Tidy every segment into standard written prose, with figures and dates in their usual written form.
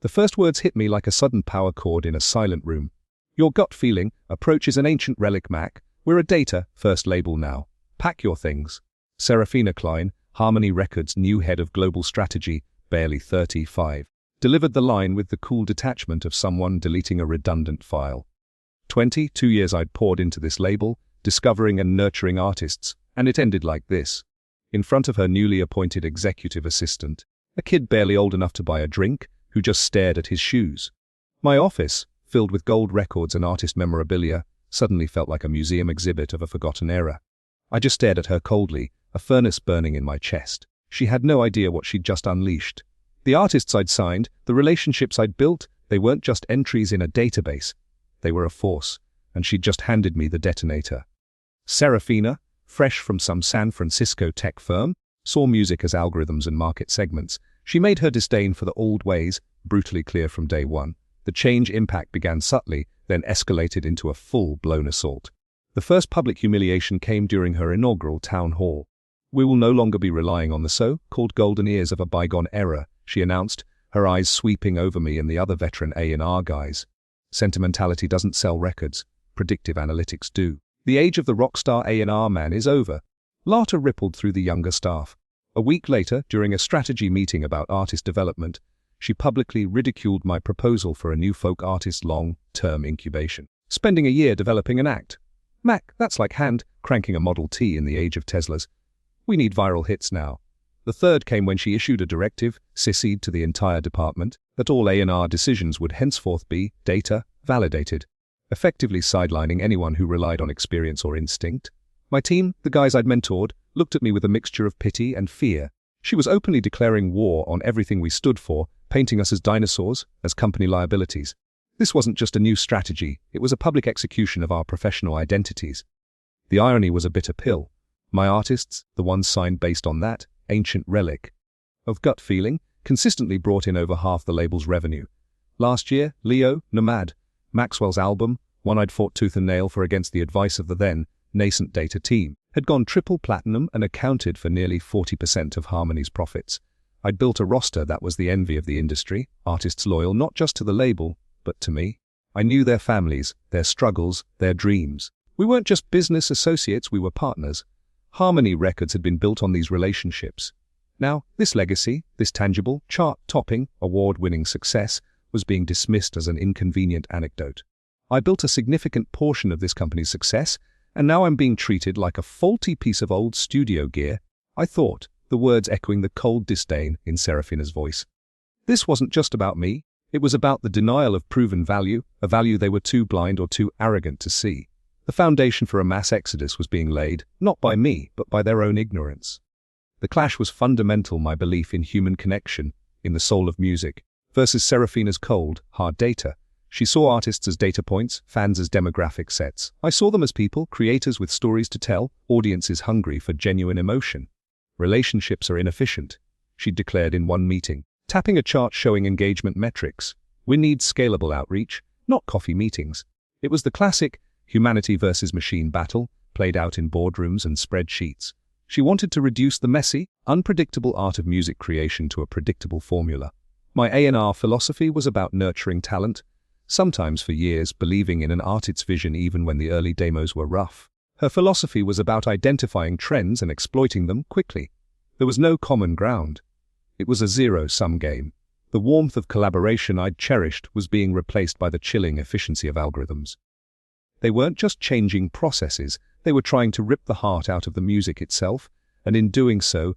The first words hit me like a sudden power chord in a silent room. Your gut feeling, approach is an ancient relic, Mac. We're a data-first label now. Pack your things. Serafina Klein, Harmony Records' new head of global strategy, barely 35, delivered the line with the cool detachment of someone deleting a redundant file. 22 years I'd poured into this label, discovering and nurturing artists, and it ended like this. In front of her newly appointed executive assistant, a kid barely old enough to buy a drink, who just stared at his shoes. My office, filled with gold records and artist memorabilia, suddenly felt like a museum exhibit of a forgotten era. I just stared at her coldly, a furnace burning in my chest. She had no idea what she'd just unleashed. The artists I'd signed, the relationships I'd built, they weren't just entries in a database. They were a force, and she'd just handed me the detonator. Serafina, fresh from some San Francisco tech firm, saw music as algorithms and market segments. She made her disdain for the old ways brutally clear from day one. The change impact began subtly, then escalated into a full-blown assault. The first public humiliation came during her inaugural town hall. We will no longer be relying on the so-called golden ears of a bygone era, she announced, her eyes sweeping over me and the other veteran A&R guys. Sentimentality doesn't sell records, predictive analytics do. The age of the rockstar A&R man is over. Laughter rippled through the younger staff. A week later, during a strategy meeting about artist development, she publicly ridiculed my proposal for a new folk artist's long-term incubation. Spending a year developing an act. Mac, that's like hand-cranking a Model T in the age of Teslas. We need viral hits now. The third came when she issued a directive, sissied to the entire department, that all A&R decisions would henceforth be data-validated, effectively sidelining anyone who relied on experience or instinct. My team, the guys I'd mentored, looked at me with a mixture of pity and fear. She was openly declaring war on everything we stood for, painting us as dinosaurs, as company liabilities. This wasn't just a new strategy, it was a public execution of our professional identities. The irony was a bitter pill. My artists, the ones signed based on that ancient relic of gut feeling, consistently brought in over half the label's revenue. Last year, Leo, Nomad, Maxwell's album, one I'd fought tooth and nail for against the advice of the then nascent data team, had gone triple platinum and accounted for nearly 40% of Harmony's profits. I'd built a roster that was the envy of the industry, artists loyal not just to the label, but to me. I knew their families, their struggles, their dreams. We weren't just business associates, we were partners. Harmony Records had been built on these relationships. Now, this legacy, this tangible, chart-topping, award-winning success, was being dismissed as an inconvenient anecdote. I built a significant portion of this company's success, and now I'm being treated like a faulty piece of old studio gear, I thought, the words echoing the cold disdain in Serafina's voice. This wasn't just about me, it was about the denial of proven value, a value they were too blind or too arrogant to see. The foundation for a mass exodus was being laid, not by me, but by their own ignorance. The clash was fundamental, my belief in human connection, in the soul of music, versus Serafina's cold, hard data. She saw artists as data points, fans as demographic sets. I saw them as people, creators with stories to tell, audiences hungry for genuine emotion. Relationships are inefficient, she declared in one meeting, tapping a chart showing engagement metrics. We need scalable outreach, not coffee meetings. It was the classic humanity versus machine battle, played out in boardrooms and spreadsheets. She wanted to reduce the messy, unpredictable art of music creation to a predictable formula. My A&R philosophy was about nurturing talent, sometimes for years believing in an artist's vision even when the early demos were rough. Her philosophy was about identifying trends and exploiting them quickly. There was no common ground. It was a zero-sum game. The warmth of collaboration I'd cherished was being replaced by the chilling efficiency of algorithms. They weren't just changing processes, they were trying to rip the heart out of the music itself, and in doing so,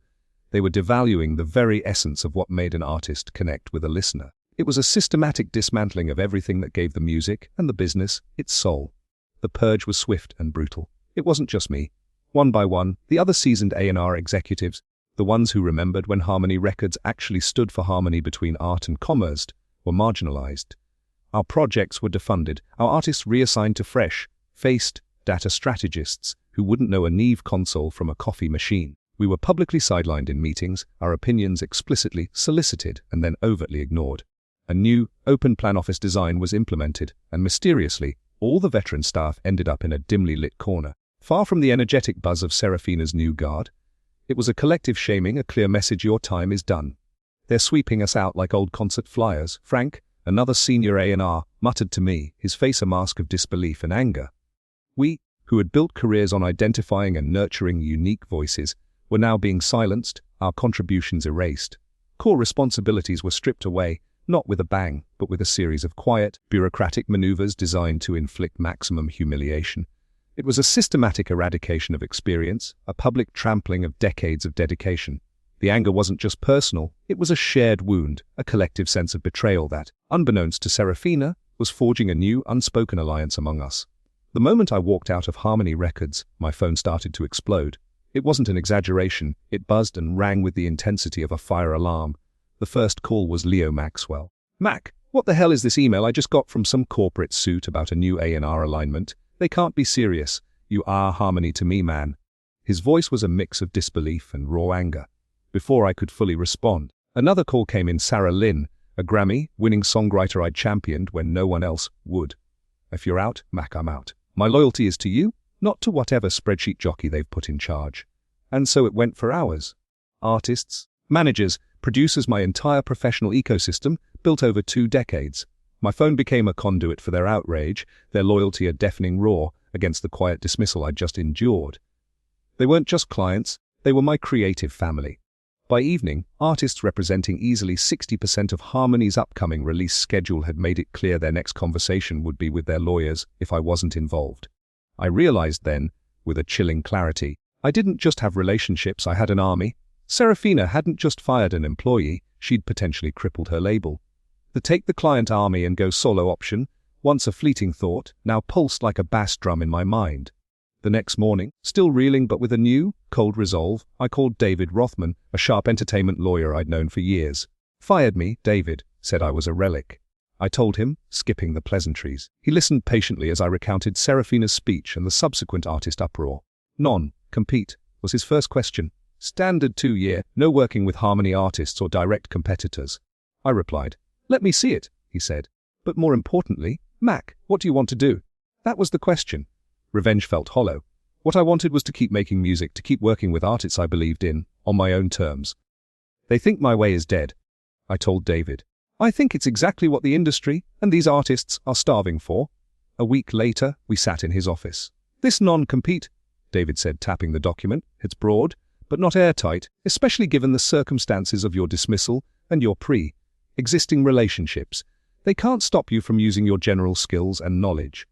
they were devaluing the very essence of what made an artist connect with a listener. It was a systematic dismantling of everything that gave the music and the business its soul. The purge was swift and brutal. It wasn't just me. One by one, the other seasoned A&R executives, the ones who remembered when Harmony Records actually stood for harmony between art and commerce, were marginalized. Our projects were defunded, our artists reassigned to fresh-faced data strategists who wouldn't know a Neve console from a coffee machine. We were publicly sidelined in meetings, our opinions explicitly solicited and then overtly ignored. A new, open-plan office design was implemented, and mysteriously, all the veteran staff ended up in a dimly lit corner. Far from the energetic buzz of Serafina's new guard, it was a collective shaming, a clear message: your time is done. They're sweeping us out like old concert flyers. Frank, another senior A&R, muttered to me, his face a mask of disbelief and anger. We, who had built careers on identifying and nurturing unique voices, were now being silenced, our contributions erased. Core responsibilities were stripped away, not with a bang, but with a series of quiet, bureaucratic maneuvers designed to inflict maximum humiliation. It was a systematic eradication of experience, a public trampling of decades of dedication. The anger wasn't just personal, it was a shared wound, a collective sense of betrayal that, unbeknownst to Serafina, was forging a new, unspoken alliance among us. The moment I walked out of Harmony Records, my phone started to explode. It wasn't an exaggeration, it buzzed and rang with the intensity of a fire alarm. The first call was Leo Maxwell. "Mac, what the hell is this email I just got from some corporate suit about a new A&R alignment? They can't be serious. You are Harmony to me, man." His voice was a mix of disbelief and raw anger. Before I could fully respond, another call came in. Sarah Lynn, a Grammy-winning songwriter I'd championed when no one else would. "If you're out, Mac, I'm out. My loyalty is to you, not to whatever spreadsheet jockey they've put in charge." And so it went for hours. Artists, managers, producers, my entire professional ecosystem, built over 2 decades. My phone became a conduit for their outrage, their loyalty a deafening roar against the quiet dismissal I'd just endured. They weren't just clients, they were my creative family. By evening, artists representing easily 60% of Harmony's upcoming release schedule had made it clear their next conversation would be with their lawyers if I wasn't involved. I realized then, with a chilling clarity, I didn't just have relationships, I had an army. Serafina hadn't just fired an employee, she'd potentially crippled her label. The take the client army and go solo option, once a fleeting thought, now pulsed like a bass drum in my mind. The next morning, still reeling but with a new, cold resolve, I called David Rothman, a sharp entertainment lawyer I'd known for years. "Fired me, David, said I was a relic." I told him, skipping the pleasantries. He listened patiently as I recounted Serafina's speech and the subsequent artist uproar. "Non-compete," was his first question. "Standard 2-year, no working with Harmony artists or direct competitors." I replied. "Let me see it," he said. "But more importantly, Mac, what do you want to do?" That was the question. Revenge felt hollow. What I wanted was to keep making music, to keep working with artists I believed in, on my own terms. "They think my way is dead," I told David. "I think it's exactly what the industry and these artists are starving for." A week later, we sat in his office. "This non-compete," David said, tapping the document, "it's broad, but not airtight, especially given the circumstances of your dismissal and your pre-existing relationships. They can't stop you from using your general skills and knowledge.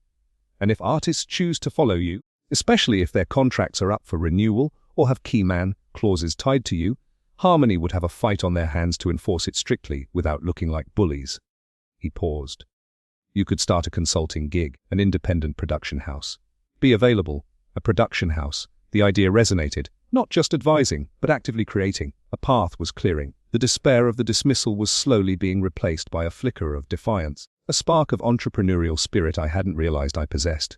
And if artists choose to follow you, especially if their contracts are up for renewal or have key man clauses tied to you, Harmony would have a fight on their hands to enforce it strictly without looking like bullies." He paused. "You could start a consulting gig, an independent production house. Be available, a production house." The idea resonated, not just advising, but actively creating. A path was clearing. The despair of the dismissal was slowly being replaced by a flicker of defiance, a spark of entrepreneurial spirit I hadn't realized I possessed.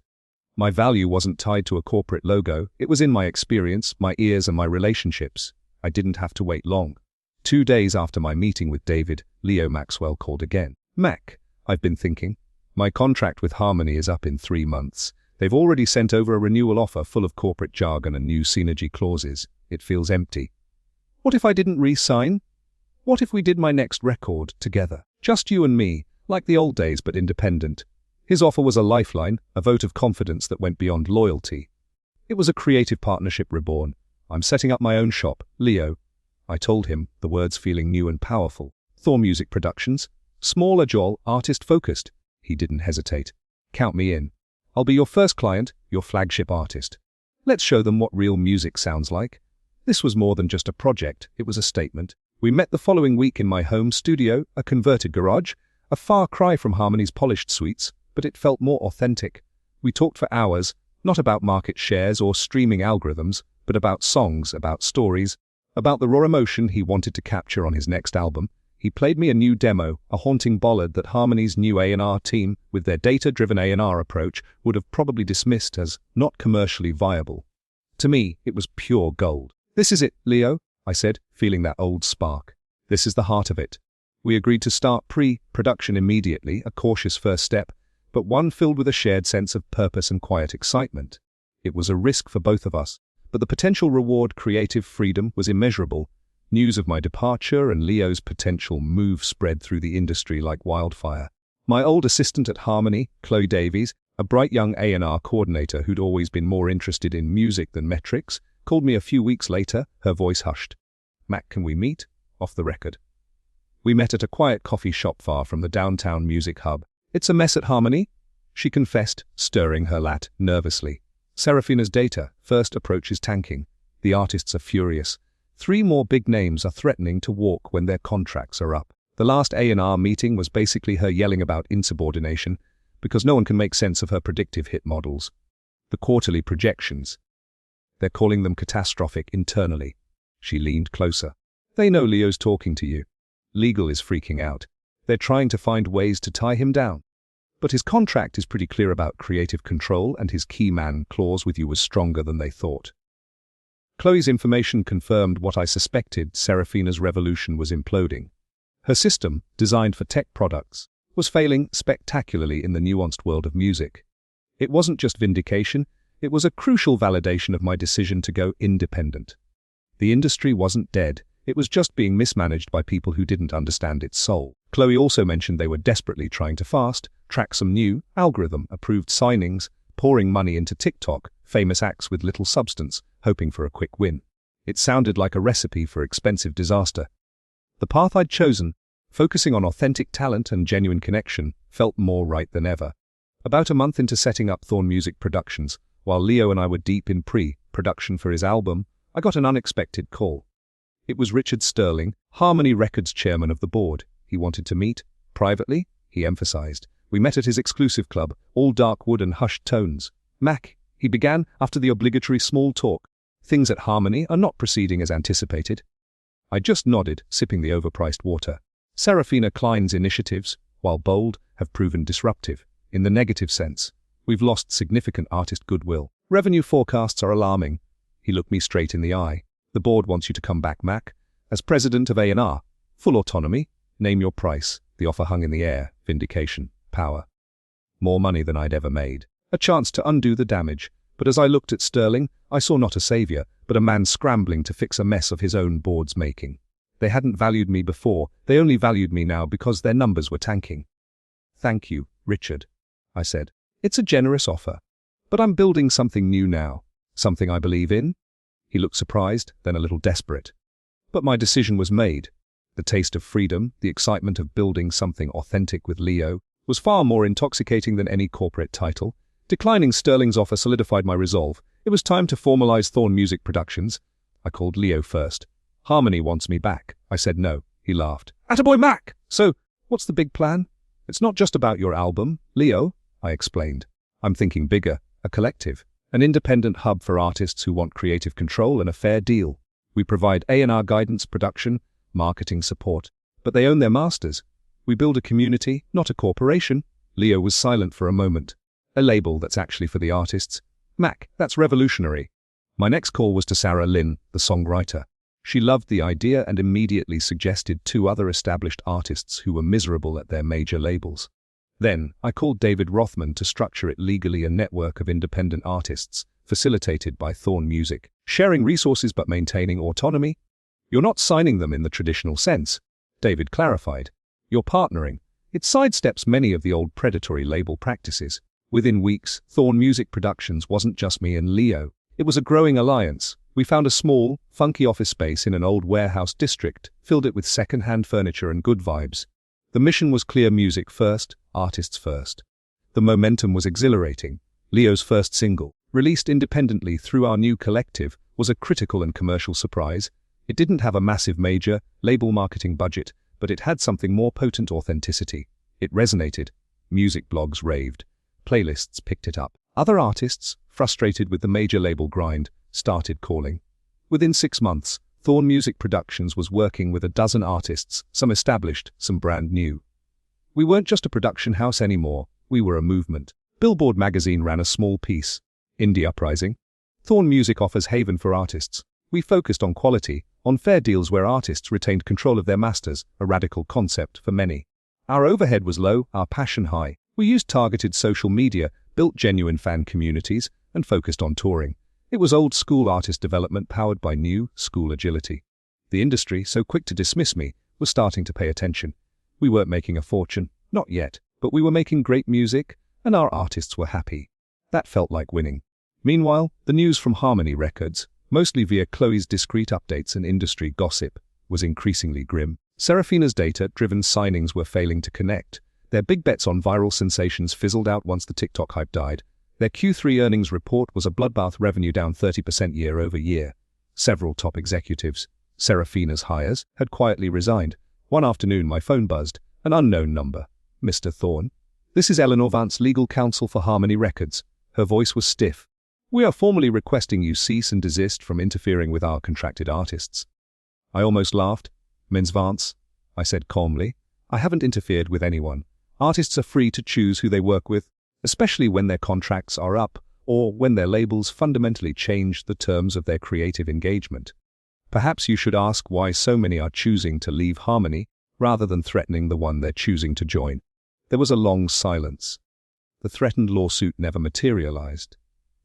My value wasn't tied to a corporate logo, it was in my experience, my ears and my relationships. I didn't have to wait long. 2 days after my meeting with David, Leo Maxwell called again. "Mac, I've been thinking. My contract with Harmony is up in 3 months. They've already sent over a renewal offer full of corporate jargon and new synergy clauses. It feels empty. What if I didn't re-sign? What if we did my next record together? Just you and me, like the old days but independent." His offer was a lifeline, a vote of confidence that went beyond loyalty. It was a creative partnership reborn. "I'm setting up my own shop, Leo," I told him, the words feeling new and powerful. "Thor Music Productions. Small, agile, artist-focused." He didn't hesitate. "Count me in. I'll be your first client, your flagship artist. Let's show them what real music sounds like." This was more than just a project, it was a statement. We met the following week in my home studio, a converted garage, a far cry from Harmony's polished suites, but it felt more authentic. We talked for hours, not about market shares or streaming algorithms, but about songs, about stories, about the raw emotion he wanted to capture on his next album. He played me a new demo, a haunting ballad that Harmony's new A&R team, with their data-driven A&R approach, would have probably dismissed as not commercially viable. To me, it was pure gold. "This is it, Leo," I said, feeling that old spark. "This is the heart of it." We agreed to start pre-production immediately, a cautious first step, but one filled with a shared sense of purpose and quiet excitement. It was a risk for both of us, but the potential reward, creative freedom, was immeasurable. News of my departure and Leo's potential move spread through the industry like wildfire. My old assistant at Harmony, Chloe Davies, a bright young A&R coordinator who'd always been more interested in music than metrics, called me a few weeks later, her voice hushed. "Mac, can we meet?" Off the record. We met at a quiet coffee shop far from the downtown music hub. "It's a mess at Harmony," she confessed, stirring her lat nervously. "Serafina's data first approach is tanking. The artists are furious. 3 more big names are threatening to walk when their contracts are up. The last A&R meeting was basically her yelling about insubordination, because no one can make sense of her predictive hit models. The quarterly projections. They're calling them catastrophic internally." She leaned closer. "They know Leo's talking to you. Legal is freaking out. They're trying to find ways to tie him down. But his contract is pretty clear about creative control, and his key man clause with you was stronger than they thought." Chloe's information confirmed what I suspected: Serafina's revolution was imploding. Her system, designed for tech products, was failing spectacularly in the nuanced world of music. It wasn't just vindication, it was a crucial validation of my decision to go independent. The industry wasn't dead, it was just being mismanaged by people who didn't understand its soul. Chloe also mentioned they were desperately trying to fast-track some new, algorithm-approved signings, pouring money into TikTok, famous acts with little substance, hoping for a quick win. It sounded like a recipe for expensive disaster. The path I'd chosen, focusing on authentic talent and genuine connection, felt more right than ever. About a month into setting up Thorn Music Productions, while Leo and I were deep in pre-production for his album, I got an unexpected call. It was Richard Sterling, Harmony Records chairman of the board. He wanted to meet, privately, he emphasized. We met at his exclusive club, all dark wood and hushed tones. "Mac," he began, after the obligatory small talk, "things at Harmony are not proceeding as anticipated." I just nodded, sipping the overpriced water. Serafina Klein's initiatives, while bold, have proven disruptive, in the negative sense. We've lost significant artist goodwill. Revenue forecasts are alarming. He looked me straight in the eye. "The board wants you to come back, Mac. As president of A&R, full autonomy, name your price." The offer hung in the air: vindication, power. More money than I'd ever made. A chance to undo the damage. But as I looked at Sterling, I saw not a savior, but a man scrambling to fix a mess of his own board's making. They hadn't valued me before, they only valued me now because their numbers were tanking. "Thank you, Richard," I said. "It's a generous offer. But I'm building something new now. Something I believe in." He looked surprised, then a little desperate. But my decision was made. The taste of freedom, the excitement of building something authentic with Leo, was far more intoxicating than any corporate title. Declining Sterling's offer solidified my resolve. It was time to formalize Thorn Music Productions. I called Leo first. "Harmony wants me back." I said no. He laughed. "Attaboy, Mac! So, what's the big plan?" "It's not just about your album, Leo," I explained. "I'm thinking bigger, a collective. An independent hub for artists who want creative control and a fair deal. We provide A&R guidance, production, marketing support, but they own their masters. We build a community, not a corporation." Leo was silent for a moment. "A label that's actually for the artists. Mac, that's revolutionary." My next call was to Sarah Lynn, the songwriter. She loved the idea and immediately suggested 2 other established artists who were miserable at their major labels. Then, I called David Rothman to structure it legally, a network of independent artists, facilitated by Thorn Music, sharing resources but maintaining autonomy. "You're not signing them in the traditional sense," David clarified. "You're partnering. It sidesteps many of the old predatory label practices." Within weeks, Thorn Music Productions wasn't just me and Leo. It was a growing alliance. We found a small, funky office space in an old warehouse district, filled it with second-hand furniture and good vibes. The mission was clear: music first, artists first. The momentum was exhilarating. Leo's first single, released independently through our new collective, was a critical and commercial surprise. It didn't have a massive major label marketing budget, but it had something more potent: authenticity. It resonated. Music blogs raved. Playlists picked it up. Other artists, frustrated with the major label grind, started calling. Within 6 months, Thorn Music Productions was working with a dozen artists, some established, some brand new. We weren't just a production house anymore, we were a movement. Billboard magazine ran a small piece. Indie Uprising. Thorn Music offers haven for artists. We focused on quality, on fair deals where artists retained control of their masters, a radical concept for many. Our overhead was low, our passion high. We used targeted social media, built genuine fan communities, and focused on touring. It was old-school artist development powered by new-school agility. The industry, so quick to dismiss me, was starting to pay attention. We weren't making a fortune, not yet, but we were making great music, and our artists were happy. That felt like winning. Meanwhile, the news from Harmony Records, mostly via Chloe's discreet updates and industry gossip, was increasingly grim. Serafina's data-driven signings were failing to connect. Their big bets on viral sensations fizzled out once the TikTok hype died. Their Q3 earnings report was a bloodbath, revenue down 30% year-over-year. Several top executives, Serafina's hires, had quietly resigned. One afternoon my phone buzzed, an unknown number. "Mr. Thorne? This is Eleanor Vance, legal counsel for Harmony Records." Her voice was stiff. "We are formally requesting you cease and desist from interfering with our contracted artists." I almost laughed. "Ms. Vance," I said calmly, "I haven't interfered with anyone. Artists are free to choose who they work with, especially when their contracts are up or when their labels fundamentally change the terms of their creative engagement. Perhaps you should ask why so many are choosing to leave Harmony rather than threatening the one they're choosing to join." There was a long silence. The threatened lawsuit never materialized.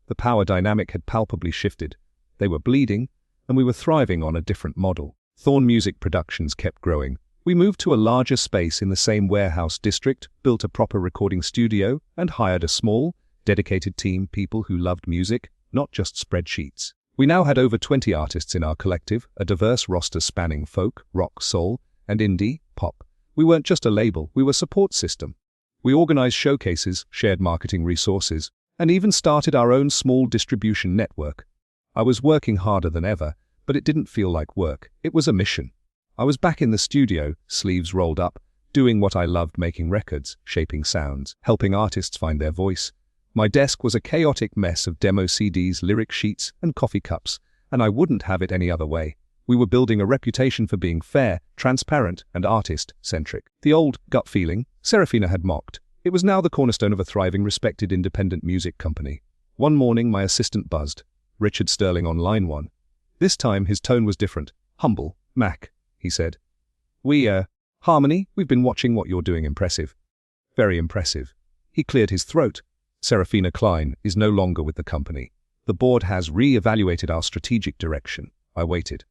The power dynamic had palpably shifted. They were bleeding, and we were thriving on a different model. Thorne Music Productions kept growing. We moved to a larger space in the same warehouse district, built a proper recording studio, and hired a small, dedicated team, people who loved music, not just spreadsheets. We now had over 20 artists in our collective, a diverse roster spanning folk, rock, soul, and indie, pop. We weren't just a label, we were a support system. We organized showcases, shared marketing resources, and even started our own small distribution network. I was working harder than ever, but it didn't feel like work. It was a mission. I was back in the studio, sleeves rolled up, doing what I loved, making records, shaping sounds, helping artists find their voice. My desk was a chaotic mess of demo CDs, lyric sheets, and coffee cups, and I wouldn't have it any other way. We were building a reputation for being fair, transparent, and artist-centric. The old gut feeling Serafina had mocked. It was now the cornerstone of a thriving, respected independent music company. One morning my assistant buzzed. "Richard Sterling on line 1. This time his tone was different. "Humble, Mac," he said. Harmony, we've been watching what you're doing. Impressive." "Very impressive." He cleared his throat. "Serafina Klein is no longer with the company. The board has re-evaluated our strategic direction." I waited.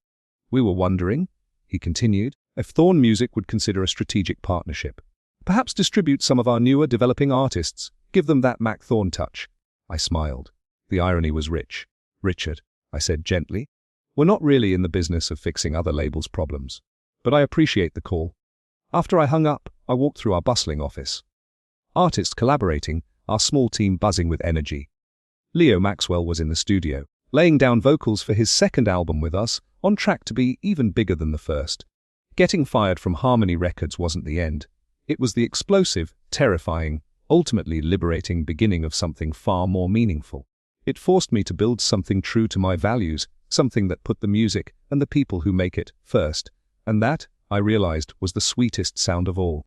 "We were wondering," he continued, "if Thorne Music would consider a strategic partnership. Perhaps distribute some of our newer developing artists, give them that Mac Thorne touch." I smiled. The irony was rich. "Richard," I said gently, "we're not really in the business of fixing other labels' problems. But I appreciate the call." After I hung up, I walked through our bustling office. Artists collaborating, our small team buzzing with energy. Leo Maxwell was in the studio, laying down vocals for his second album with us, on track to be even bigger than the first. Getting fired from Harmony Records wasn't the end. It was the explosive, terrifying, ultimately liberating beginning of something far more meaningful. It forced me to build something true to my values, something that put the music and the people who make it first. And that, I realized, was the sweetest sound of all.